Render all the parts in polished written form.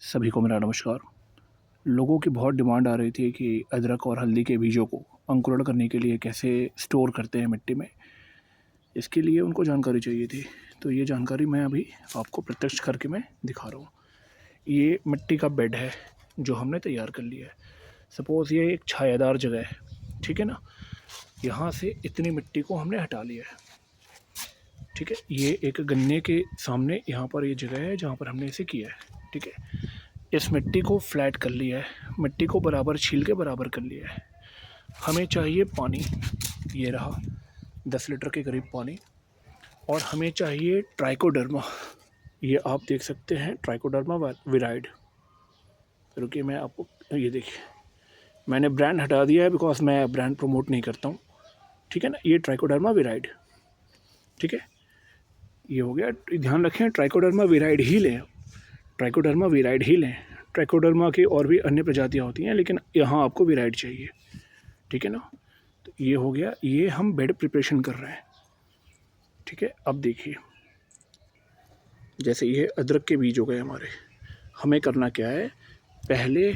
सभी को मेरा नमस्कार। लोगों की बहुत डिमांड आ रही थी कि अदरक और हल्दी के बीजों को अंकुरण करने के लिए कैसे स्टोर करते हैं मिट्टी में, इसके लिए उनको जानकारी चाहिए थी। तो ये जानकारी मैं अभी आपको प्रत्यक्ष करके मैं दिखा रहा हूँ। ये मिट्टी का बेड है जो हमने तैयार कर लिया है। सपोज़ ये एक छायादार जगह है, ठीक है ना। यहाँ से इतनी मिट्टी को हमने हटा लिया है, ठीक है। ये एक गन्ने के सामने यहाँ पर ये जगह है जहाँ पर हमने इसे किया है, ठीक है। इस मिट्टी को फ्लैट कर लिया है, मिट्टी को बराबर छील के बराबर कर लिया है। हमें चाहिए पानी, ये रहा 10 लीटर के करीब पानी। और हमें चाहिए ट्राइकोडर्मा, ये आप देख सकते हैं ट्राइकोडर्मा विराइड। रुकिए मैं आपको, ये देखिए मैंने ब्रांड हटा दिया है बिकॉज मैं ब्रांड प्रमोट नहीं करता हूँ, ठीक है ना। ये ट्राइकोडर्मा विराइड, ठीक है। ये हो गया, ध्यान रखें ट्राइकोडर्मा विराइड ही लें, ट्राइकोडर्मा विराइड ही लें। ट्राइकोडर्मा की और भी अन्य प्रजातियाँ होती हैं लेकिन यहाँ आपको विराइड चाहिए, ठीक है ना। तो ये हो गया, ये हम बेड प्रिपरेशन कर रहे हैं, ठीक है। अब देखिए जैसे ये अदरक के बीज हो गए हमारे, हमें करना क्या है, पहले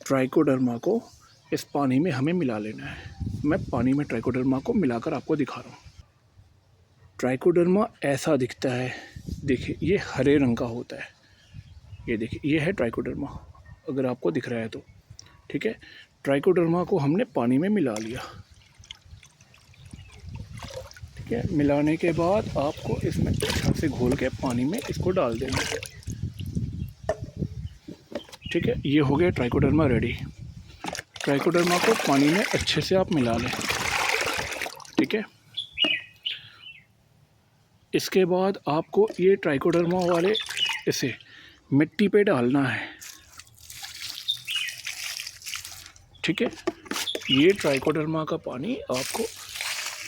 ट्राइकोडर्मा को इस पानी में हमें मिला लेना है। मैं पानी में ट्राइकोडर्मा को मिलाकर आपको दिखा रहा हूँ। ट्राइकोडर्मा ऐसा दिखता है, देखिए ये हरे रंग का होता है। ये देखिए ये है ट्राइकोडर्मा, अगर आपको दिख रहा है तो, ठीक है। ट्राइकोडर्मा को हमने पानी में मिला लिया, ठीक है। मिलाने के बाद आपको इसमें अच्छा से घोल के पानी में इसको डाल देना है, ठीक है। ये हो गया ट्राइकोडर्मा रेडी। ट्राइकोडर्मा को पानी में अच्छे से आप मिला लें, ठीक है। इसके बाद आपको ये ट्राइकोडर्मा वाले इसे मिट्टी पे डालना है, ठीक है। ये ट्राइकोडर्मा का पानी आपको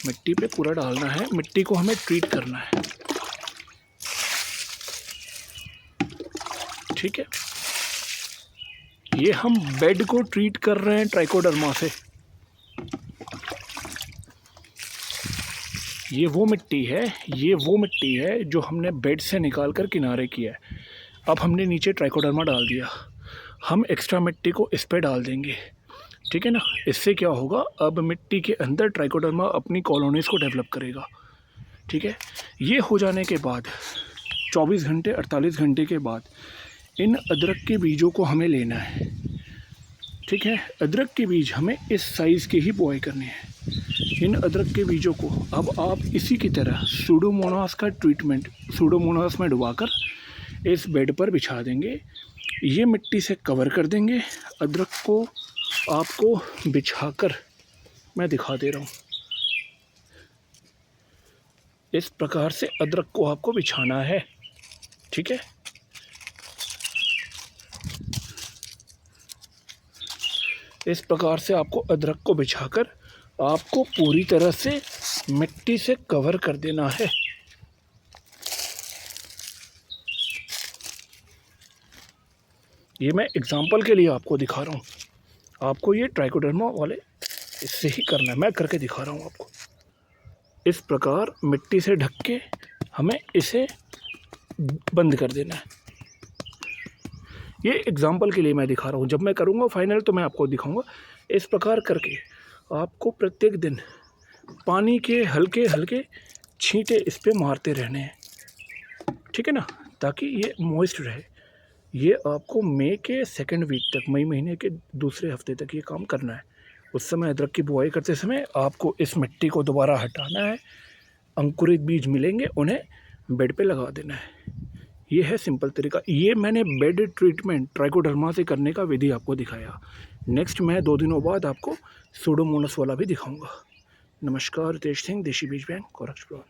मिट्टी पे पूरा डालना है। मिट्टी को हमें ट्रीट करना है, ठीक है। ये हम बेड को ट्रीट कर रहे हैं ट्राइकोडर्मा से। ये वो मिट्टी है, ये वो मिट्टी है जो हमने बेड से निकाल कर किनारे किया है। अब हमने नीचे ट्राइकोडर्मा डाल दिया, हम एक्स्ट्रा मिट्टी को इस पे डाल देंगे, ठीक है ना। इससे क्या होगा, अब मिट्टी के अंदर ट्राइकोडर्मा अपनी कॉलोनीज़ को डेवलप करेगा, ठीक है। ये हो जाने के बाद 24 घंटे 48 घंटे के बाद इन अदरक के बीजों को हमें लेना है, ठीक है। अदरक के बीज हमें इस साइज़ के ही बोआई करने हैं। इन अदरक के बीजों को अब आप इसी की तरह सूडोमोनास का ट्रीटमेंट सूडोमोनास में डुबाकर इस बेड पर बिछा देंगे। ये मिट्टी से कवर कर देंगे। अदरक को आपको बिछाकर मैं दिखा दे रहा हूँ, इस प्रकार से अदरक को आपको बिछाना है, ठीक है। इस प्रकार से आपको अदरक को बिछाकर आपको पूरी तरह से मिट्टी से कवर कर देना है। ये मैं एग्जांपल के लिए आपको दिखा रहा हूँ, आपको ये ट्राइकोडर्मा वाले इससे ही करना है, मैं करके दिखा रहा हूँ आपको। इस प्रकार मिट्टी से ढक के हमें इसे बंद कर देना है। ये एग्जांपल के लिए मैं दिखा रहा हूँ, जब मैं करूँगा फाइनल तो मैं आपको दिखाऊंगा। इस प्रकार करके आपको प्रत्येक दिन पानी के हल्के हल्के छींटे इस पे मारते रहने हैं, ठीक है ना, ताकि ये मॉइस्ट रहे। ये आपको मई के सेकंड वीक तक, मई महीने के दूसरे हफ्ते तक ये काम करना है। उस समय अदरक की बुआई करते समय आपको इस मिट्टी को दोबारा हटाना है, अंकुरित बीज मिलेंगे उन्हें बेड पे लगा देना है। ये है सिंपल तरीका। ये मैंने बेड ट्रीटमेंट ट्राइकोडर्मा से करने का विधि आपको दिखाया। नेक्स्ट मैं 2 दिनों बाद आपको सूडोमोनास वाला भी दिखाऊंगा। नमस्कार, रितेश सिंह, देशी बीज बैंक, गोरखपुर।